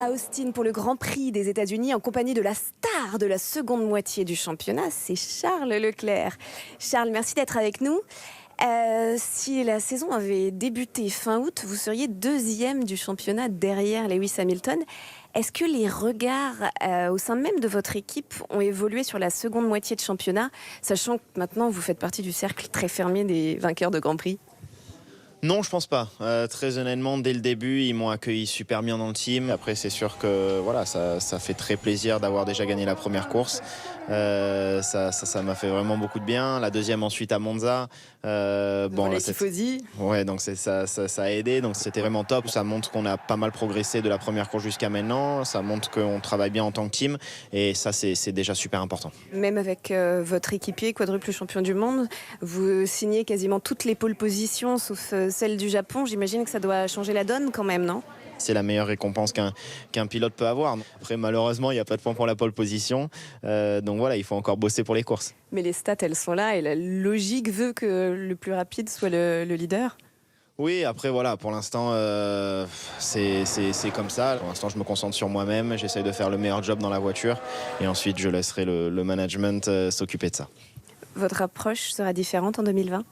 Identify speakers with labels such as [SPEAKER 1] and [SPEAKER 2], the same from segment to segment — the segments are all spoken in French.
[SPEAKER 1] À Austin pour le Grand Prix des États-Unis en compagnie de la star de la seconde moitié du championnat, c'est Charles Leclerc. Charles, merci d'être avec nous. Si la saison avait débuté fin août, vous seriez deuxième du championnat derrière Lewis Hamilton. Est-ce que les regards au sein même de votre équipe ont évolué sur la seconde moitié de championnat, sachant que maintenant vous faites partie du cercle très fermé des vainqueurs de Grand Prix ?
[SPEAKER 2] Non, je pense pas. Très honnêtement, dès le début, ils m'ont accueilli super bien dans le team. Après, c'est sûr que voilà, ça fait très plaisir d'avoir déjà gagné la première course. Ça m'a fait vraiment beaucoup de bien. La deuxième ensuite à Monza.
[SPEAKER 1] La tifosi.
[SPEAKER 2] Ouais, donc ça a aidé. Donc c'était vraiment top. Ça montre qu'on a pas mal progressé de la première course jusqu'à maintenant. Ça montre qu'on travaille bien en tant que team. Et ça, c'est déjà super important.
[SPEAKER 1] Même avec votre équipier, quadruple champion du monde, vous signez quasiment toutes les pole positions, sauf celle du Japon. J'imagine que ça doit changer la donne quand même, non ?
[SPEAKER 2] C'est la meilleure récompense qu'un pilote peut avoir. Après, malheureusement, il n'y a pas de point pour la pole position. Donc voilà, il faut encore bosser pour les courses.
[SPEAKER 1] Mais les stats, elles sont là et la logique veut que le plus rapide soit le leader.
[SPEAKER 2] Oui, après voilà, pour l'instant, c'est comme ça. Pour l'instant, je me concentre sur moi-même, j'essaye de faire le meilleur job dans la voiture et ensuite, je laisserai le management s'occuper de ça.
[SPEAKER 1] Votre approche sera différente en 2020 ?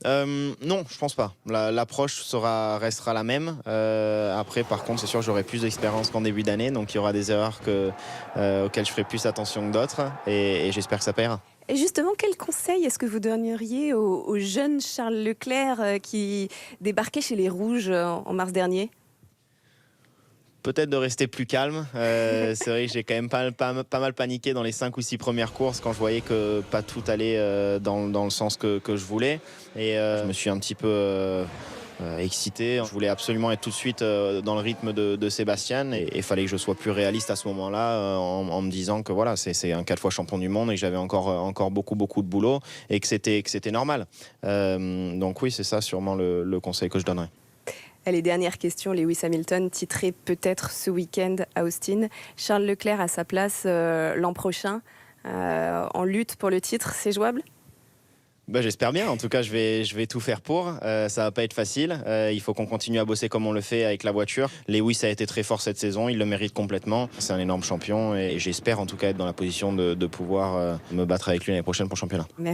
[SPEAKER 2] Non, je pense pas. L'approche restera la même. Après, par contre, c'est sûr que j'aurai plus d'expérience qu'en début d'année, donc il y aura des erreurs auxquelles je ferai plus attention que d'autres, et j'espère que ça paiera.
[SPEAKER 1] Et justement, quel conseil est-ce que vous donneriez au jeune Charles Leclerc qui débarquait chez les Rouges en mars dernier ?
[SPEAKER 2] Peut-être de rester plus calme. C'est vrai que j'ai quand même pas mal paniqué dans les 5 ou 6 premières courses quand je voyais que pas tout allait dans le sens que je voulais. Et je me suis un petit peu excité. Je voulais absolument être tout de suite dans le rythme de Sébastien et il fallait que je sois plus réaliste à ce moment-là en me disant que voilà, c'est un 4 fois champion du monde et que j'avais encore beaucoup de boulot et que c'était normal. Donc oui, c'est ça sûrement le conseil que je donnerais.
[SPEAKER 1] Allez, dernière question. Lewis Hamilton titré peut-être ce week-end à Austin. Charles Leclerc à sa place l'an prochain en lutte pour le titre, c'est jouable ?
[SPEAKER 2] J'espère bien. En tout cas, je vais tout faire pour. Ça va pas être facile. Il faut qu'on continue à bosser comme on le fait avec la voiture. Lewis a été très fort cette saison. Il le mérite complètement. C'est un énorme champion et j'espère en tout cas être dans la position de pouvoir me battre avec lui l'année prochaine pour le championnat.
[SPEAKER 1] Merci.